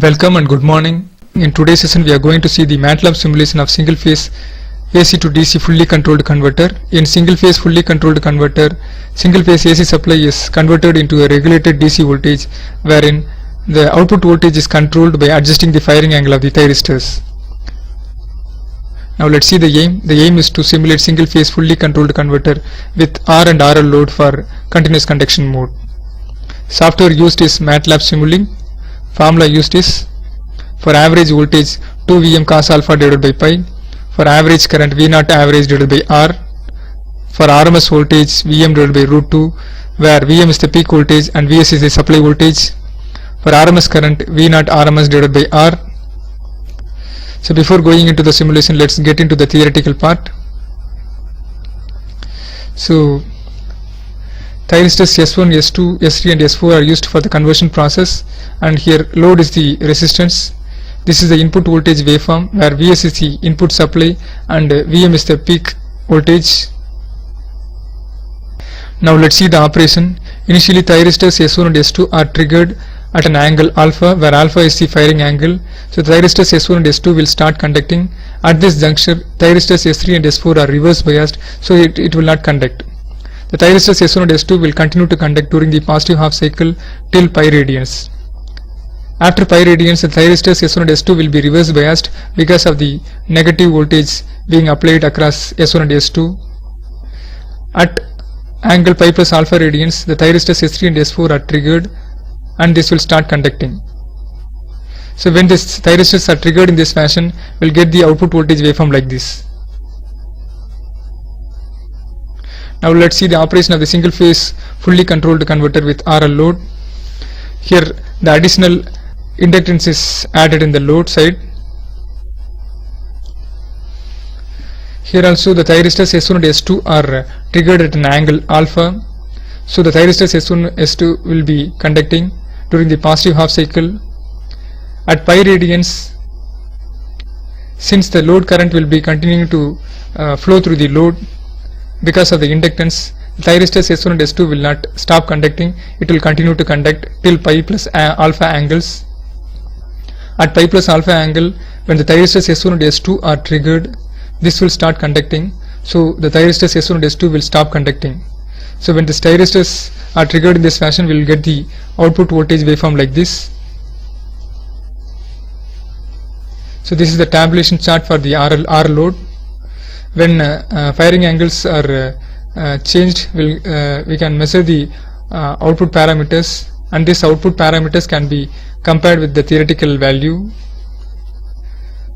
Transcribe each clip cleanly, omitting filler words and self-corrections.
Welcome and good morning. In today's session we are going to see the MATLAB simulation of single phase AC to DC fully controlled converter. In single phase fully controlled converter, single phase AC supply is converted into a regulated DC voltage wherein the output voltage is controlled by adjusting the firing angle of the thyristors. Now let's see the aim. The aim is to simulate single phase fully controlled converter with R and RL load for continuous conduction mode. Software used is MATLAB simulink. Formula used is for average voltage 2 Vm cos alpha divided by pi, for average current V0 average divided by R, for RMS voltage Vm divided by root 2 where Vm is the peak voltage and Vs is the supply voltage, for RMS current V0 RMS divided by R. So before going into the simulation, let's get into the theoretical part. So thyristors S1, S2, S3 and S4 are used for the conversion process, and here load is the resistance. This is the input voltage waveform where Vs is the input supply and Vm is the peak voltage. Now let's see the operation. Initially thyristors S1 and S2 are triggered at an angle alpha where alpha is the firing angle. So thyristors S1 and S2 will start conducting. At this juncture thyristors S3 and S4 are reverse biased, so it will not conduct. The thyristors S1 and S2 will continue to conduct during the positive half cycle till pi radians. After pi radians, the thyristors S1 and S2 will be reverse biased because of the negative voltage being applied across S1 and S2. At angle pi plus alpha radians, the thyristors S3 and S4 are triggered and this will start conducting. So when these thyristors are triggered in this fashion, we'll get the output voltage waveform like this. Now let's see the operation of the single phase fully controlled converter with RL load. Here the additional inductance is added in the load side. Here also the thyristors S1 and S2 are triggered at an angle alpha. So the thyristors S1 and S2 will be conducting during the positive half cycle. At pi radians, since the load current will be continuing to flow through the load, because of the inductance, thyristors S1 and S2 will not stop conducting. It will continue to conduct till pi plus alpha angles. At pi plus alpha angle, when the thyristors S1 and S2 are triggered, this will start conducting. So the thyristors S1 and S2 will stop conducting. So when the thyristors are triggered in this fashion, we will get the output voltage waveform like this. So this is the tabulation chart for the R load. When firing angles are changed, we can measure the output parameters, and this output parameters can be compared with the theoretical value.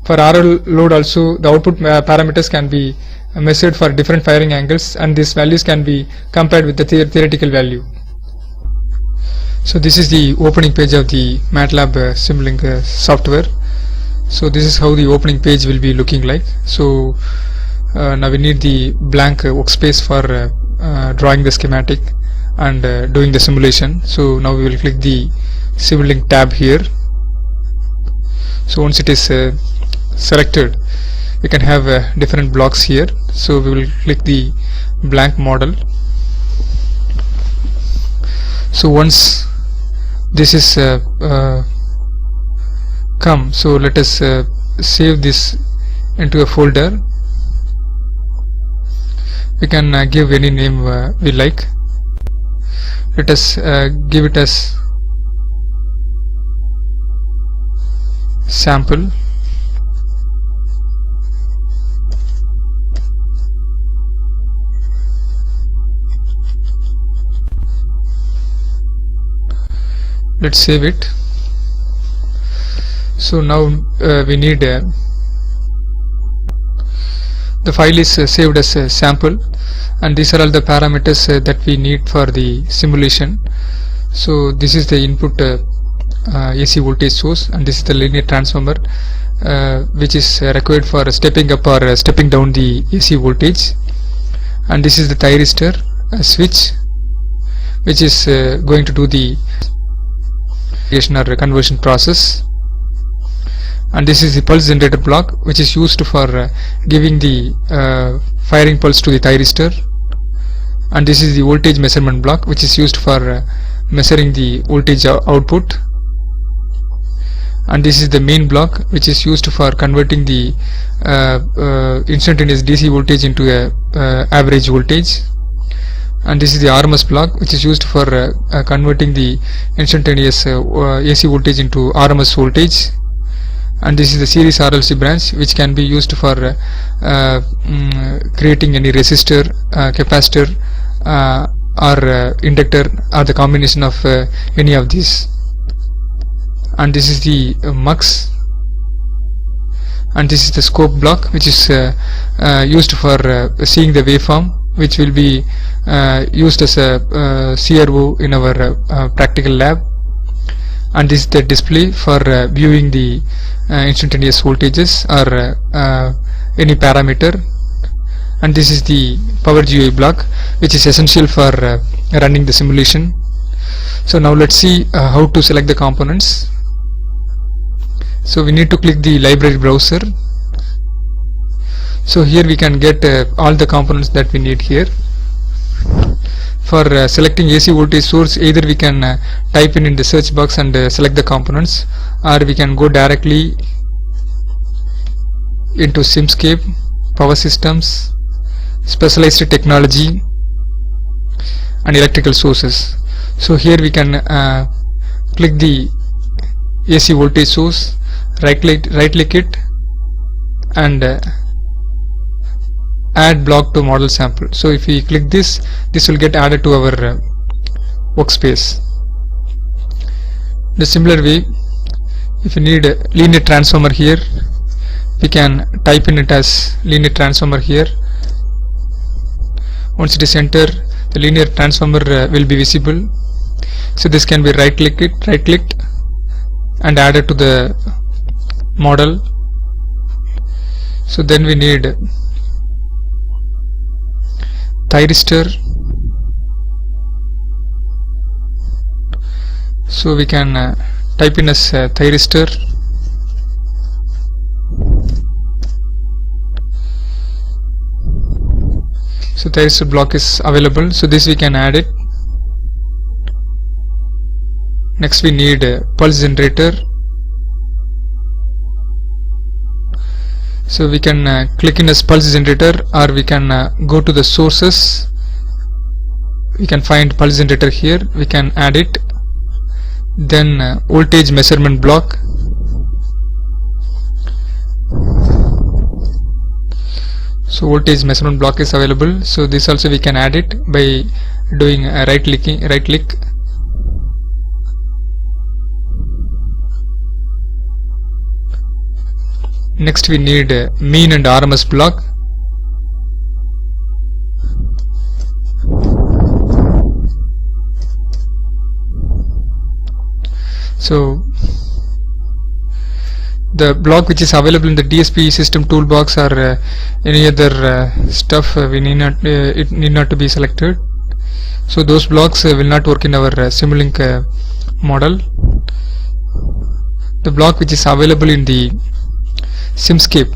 For RL load also, the output parameters can be measured for different firing angles, and these values can be compared with the theoretical value. So this is the opening page of the MATLAB simulink software. So this is how the opening page will be looking like. So now we need the blank workspace for drawing the schematic and doing the simulation. So now we will click the simulink tab here. So once it is selected, we can have different blocks here. So we will click the blank model. So once this is come, so let us save this into a folder. We can give any name we like. Let us give it as sample. Let's save it. So now we need the file is saved as a sample, and these are all the parameters that we need for the simulation. So this is the input AC voltage source, and this is the linear transformer which is required for stepping up or stepping down the AC voltage, and this is the thyristor switch which is going to do the conversion process. And this is the pulse generator block which is used for giving the firing pulse to the thyristor, and this is the voltage measurement block which is used for measuring the voltage output, and this is the main block, which is used for converting the instantaneous DC voltage into a average voltage. And this is the RMS block, which is used for converting the instantaneous AC voltage into RMS voltage. And this is the series RLC branch, which can be used for creating any resistor, capacitor, or inductor, or the combination of any of these. And this is the mux, and this is the scope block, which is used for seeing the waveform, which will be used as a CRO in our practical lab. And this is the display for viewing the instantaneous voltages or any parameter. And this is the power GUI block, which is essential for running the simulation. So now let's see how to select the components. So we need to click the library browser. So here we can get all the components that we need here. For selecting AC voltage source, either we can type in the search box and select the components, or we can go directly into Simscape, power systems, specialized technology, and electrical sources. So here we can click the AC voltage source, right click it, and add block to model sample. So if we click this will get added to our workspace. The similar way, if you need a linear transformer here, we can type in it as linear transformer here. Once it is entered, the linear transformer will be visible. So this can be right clicked and added to the model. So then we need thyristor. So we can type in as thyristor. So thyristor block is available, so this we can add it. Next we need a pulse generator. So we can click in as pulse generator, or we can go to the sources. We can find pulse generator here, we can add it. Then voltage measurement block. So voltage measurement block is available, so this also we can add it by doing a right click. Next we need mean and RMS block. So the block which is available in the DSP system toolbox or any other stuff, we need not it need not to be selected. So those blocks will not work in our simulink model. The block which is available in the Simscape,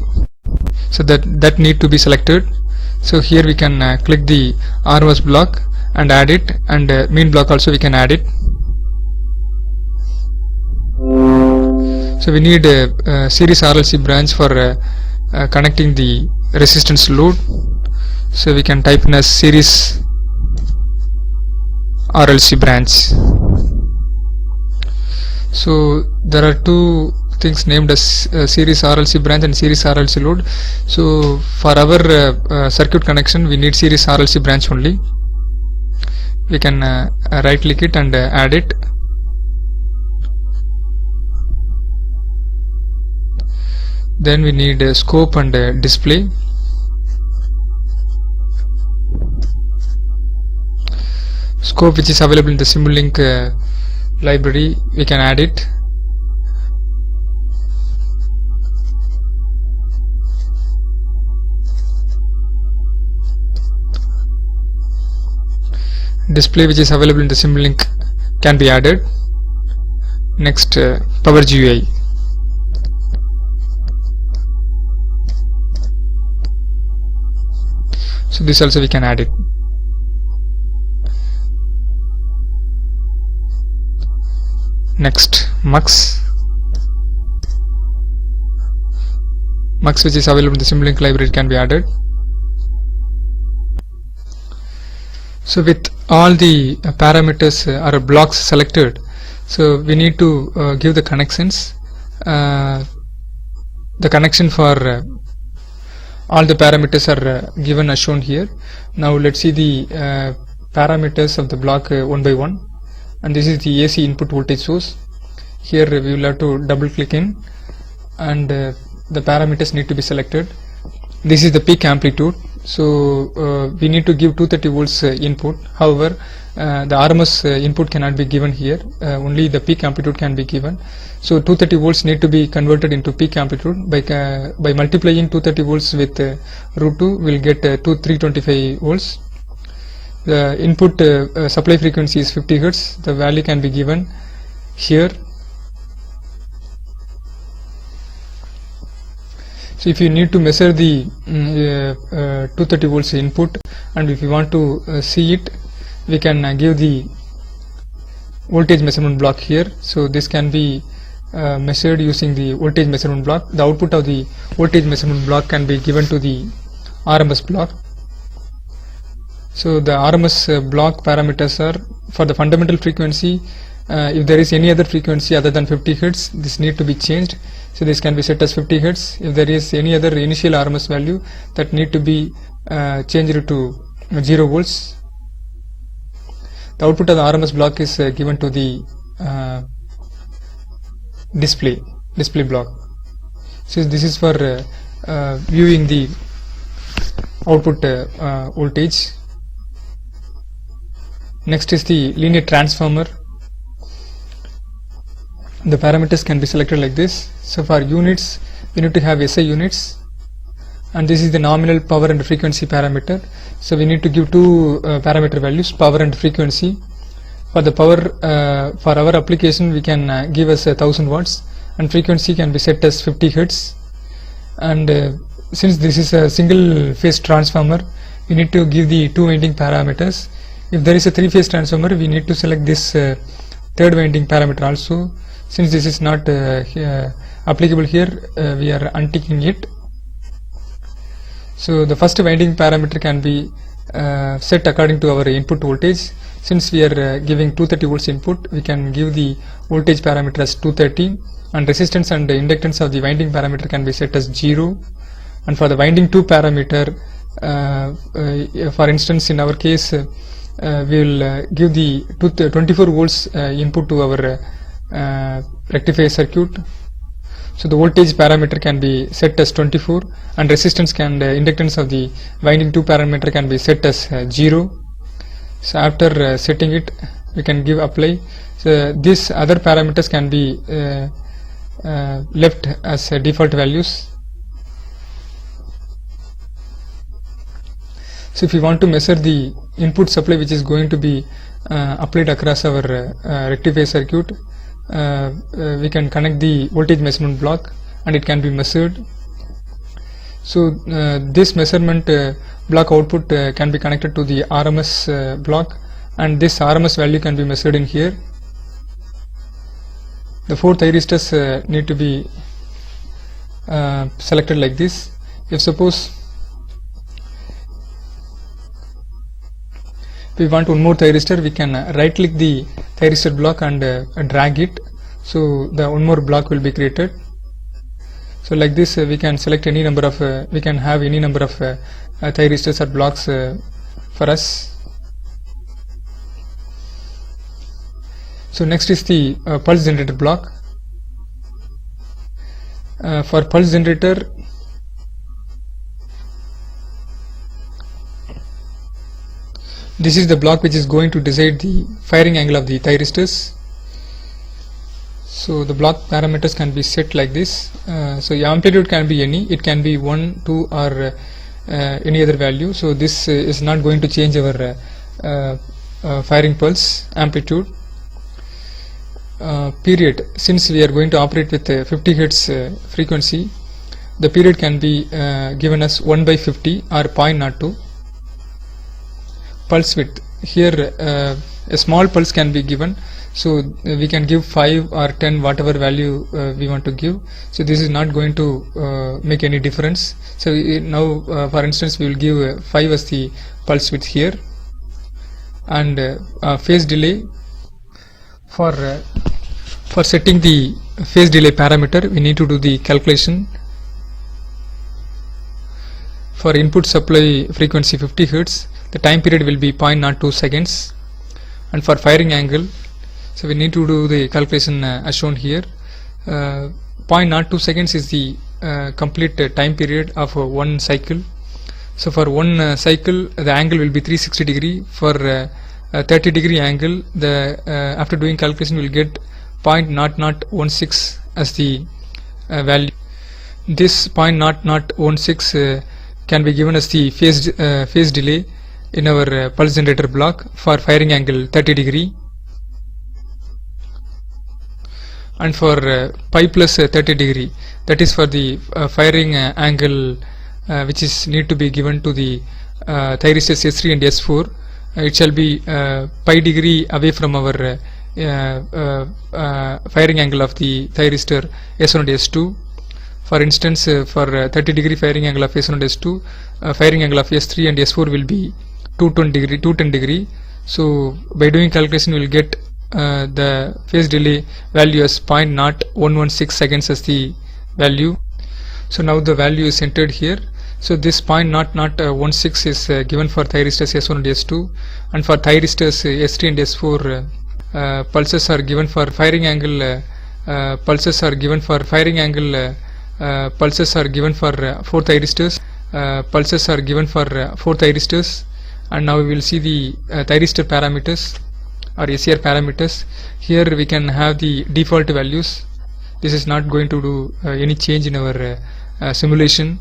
so that need to be selected. So here we can click the RMS block and add it, and mean block also we can add it. So we need a series RLC branch for connecting the resistance load. So we can type in as series RLC branch. So there are two things named as series RLC branch and series RLC load. So for our circuit connection we need series RLC branch only. We can right click it and add it. Then we need a scope and a display. Scope which is available in the simulink library, we can add it. Display which is available in the simulink can be added. Next power GUI. So this also we can add it. Next mux. mux which is available in the Simulink library can be added. So with all the parameters or blocks selected, so we need to give the connections. The connection for all the parameters are given as shown here. Now let's see the parameters of the block one by one, and this is the AC input voltage source. Here we will have to double click in, and the parameters need to be selected. This is the peak amplitude, so we need to give 230 volts input. However, the RMS input cannot be given here, only the peak amplitude can be given. So 230 volts need to be converted into peak amplitude. By multiplying 230 volts with root 2, we will get 325 volts. The input supply frequency is 50 Hz. The value can be given here. So if you need to measure the 230 volts input, and if you want to see it, we can give the voltage measurement block here. So this can be measured using the voltage measurement block. The output of the voltage measurement block can be given to the RMS block. So the RMS block parameters are for the fundamental frequency. If there is any other frequency other than 50 Hz, this need to be changed. So this can be set as 50 Hz. If there is any other initial RMS value, that need to be changed to 0 volts. The output of the RMS block is given to the display block. So this is for viewing the output voltage. Next is the linear transformer. The parameters can be selected like this. So for units, we need to have SI units, and this is the nominal power and frequency parameter. So we need to give two parameter values, power and frequency. For the power, for our application, we can give us 1000 watts, and frequency can be set as 50 Hz. And since this is a single phase transformer, we need to give the two winding parameters. If there is a three phase transformer, we need to select this third winding parameter also. Since this is not applicable here, we are unticking it. So the first winding parameter can be set according to our input voltage. Since we are giving 230 volts input, we can give the voltage parameter as 230, and resistance and inductance of the winding parameter can be set as 0. And for the winding 2 parameter, for instance in our case, we will give the 24 volts input to our rectifier circuit. So the voltage parameter can be set as 24, and resistance and inductance of the winding 2 parameter can be set as 0. So after setting it, we can give apply. So these other parameters can be left as default values. So if you want to measure the input supply which is going to be applied across our rectifier circuit, we can connect the voltage measurement block and it can be measured. So this measurement block output can be connected to the RMS block, and this RMS value can be measured in here. The 4 thyristors need to be selected like this. If suppose we want one more thyristor, we can right click the thyristor block and drag it, so the one more block will be created. So like this we can select any number of we can have any number of thyristors or blocks for us. So next is the pulse generator block. For pulse generator, this is the block which is going to decide the firing angle of the thyristors. So the block parameters can be set like this. So the amplitude can be any, it can be 1, 2 or any other value. So this is not going to change our firing pulse amplitude. Period, since we are going to operate with 50 Hz frequency, the period can be given as 1 by 50 or 0.02. Pulse width, here a small pulse can be given. So we can give 5 or 10 whatever value we want to give. So this is not going to make any difference. So now for instance we will give 5 as the pulse width here, and phase delay. For setting the phase delay parameter, we need to do the calculation. For input supply frequency 50 Hz, the time period will be 0.02 seconds, and for firing angle, so we need to do the calculation as shown here. 0.02 seconds is the complete time period of one cycle. So for one cycle, the angle will be 360 degree. For 30 degree angle, the after doing calculation, we will get 0.0016 as the value. This 0.0016 can be given as the phase delay in our pulse generator block for firing angle 30 degree. And for pi plus 30 degree, that is for the firing angle which is need to be given to the thyristors S3 and S4. It shall be pi degree away from our firing angle of the thyristor S1 and S2. For instance, for 30 degree firing angle of S1 and S2, firing angle of S3 and S4 will be 210 degree. So by doing calculation, we will get the phase delay value as 0.0116 seconds as the value. So now the value is entered here. So this 0.0016 is given for thyristors S1 and S2, and for thyristors S3 and S4, pulses are given for firing angle. Pulses are given for firing angle. Pulses are given for 4 thyristors. Pulses are given for 4 thyristors, and now we will see the thyristor parameters or SCR parameters. Here we can have the default values. This is not going to do any change in our simulation.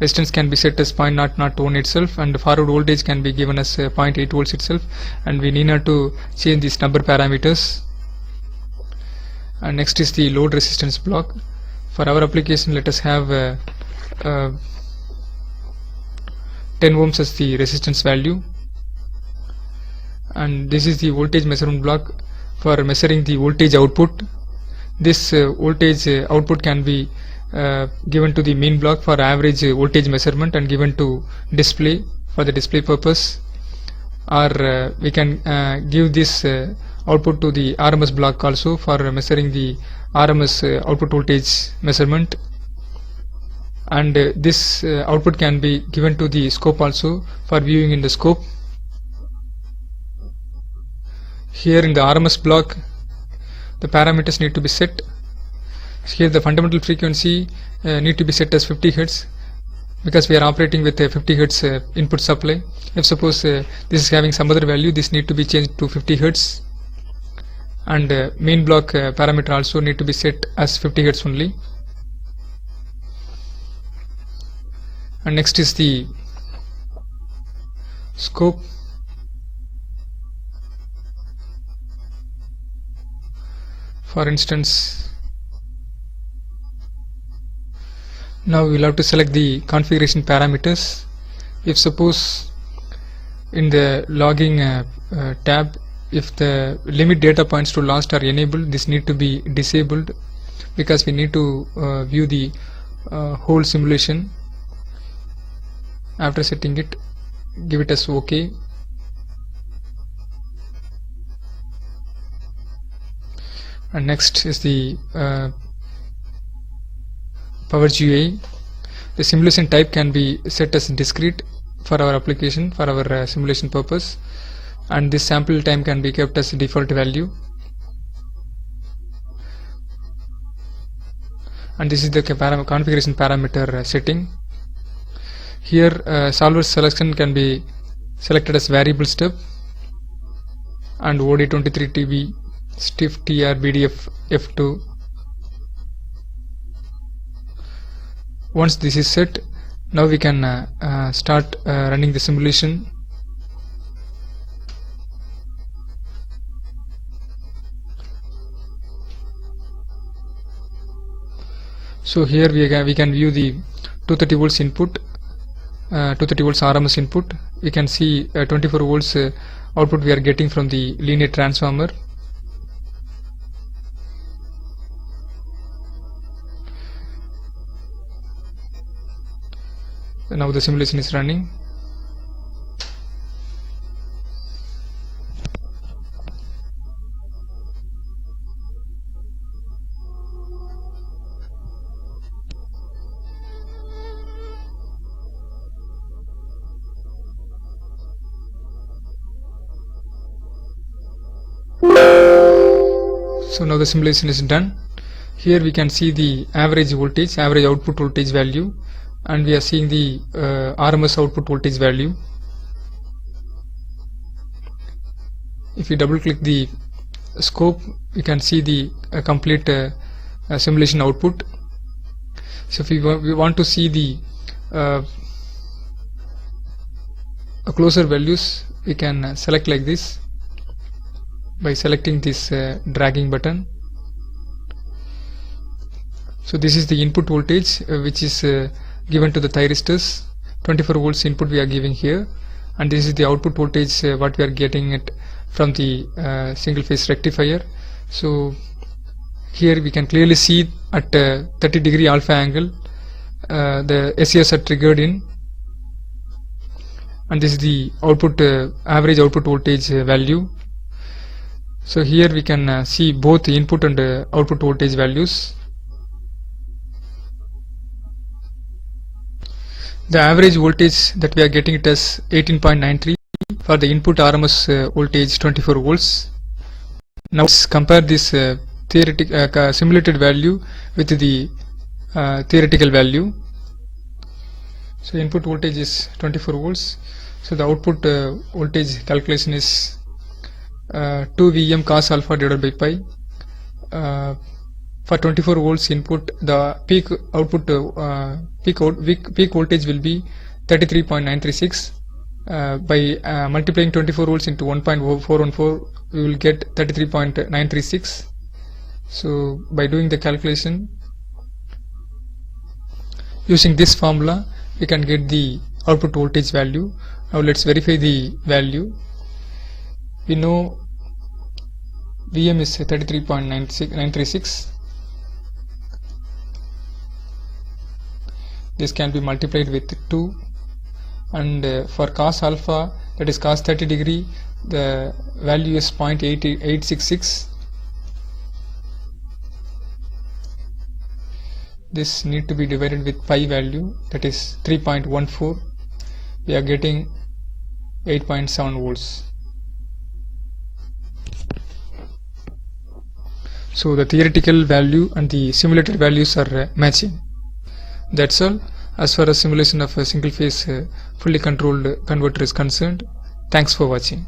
Resistance can be set as 0.001 itself, and forward voltage can be given as 0.8 volts itself, and we need not to change these number parameters. And next is the load resistance block. For our application, let us have 10 ohms as the resistance value, and this is the voltage measurement block for measuring the voltage output. This voltage output can be given to the main block for average voltage measurement and given to display for the display purpose, or we can give this output to the RMS block also for measuring the RMS output voltage measurement, and this output can be given to the scope also for viewing in the scope. Here in the RMS block, the parameters need to be set. Here the fundamental frequency need to be set as 50 Hz, because we are operating with a 50 Hz input supply. If suppose this is having some other value, this need to be changed to 50 Hz, and main block parameter also need to be set as 50 Hz only. And next is the scope. For instance, now we will have to select the configuration parameters. If suppose in the logging tab, if the limit data points to lost are enabled, this need to be disabled, because we need to view the whole simulation. After setting it, give it as OK. And next is the power GUI. The simulation type can be set as discrete for our application, for our simulation purpose, and this sample time can be kept as default value. And this is the configuration parameter setting. Here solver selection can be selected as variable step, and OD23TB stiff TR BDF F2. Once this is set, now we can start running the simulation. So here we can view the 230 volts input 230 volts RMS input. We can see 24 volts output we are getting from the linear transformer. Now the simulation is running. So now the simulation is done. Here we can see the average voltage, average output voltage value, and we are seeing the RMS output voltage value. If we double click the scope, we can see the complete simulation output. So if we want to see the closer values, we can select like this by selecting this dragging button. So this is the input voltage which is given to the thyristors. 24 volts input we are giving here, and this is the output voltage what we are getting it from the single phase rectifier. So here we can clearly see at 30° alpha angle the SES are triggered in, and this is the output average output voltage value. So here we can see both input and output voltage values. The average voltage that we are getting it as 18.93 for the input RMS voltage 24 volts. Now let's compare this simulated value with the theoretical value. So input voltage is 24 volts. So the output voltage calculation is 2 Vm cos alpha divided by pi. For 24 volts input, the peak output peak voltage will be 33.936. By multiplying 24 volts into 1.414, we will get 33.936. So by doing the calculation using this formula, we can get the output voltage value. Now let's verify the value. We know Vm is 33.936. This can be multiplied with 2, and for cos alpha, that is cos 30°, the value is 0.866. This need to be divided with pi value, that is 3.14. We are getting 8.7 volts. So the theoretical value and the simulated values are matching. That's all as far as simulation of a single phase fully controlled converter is concerned. Thanks for watching.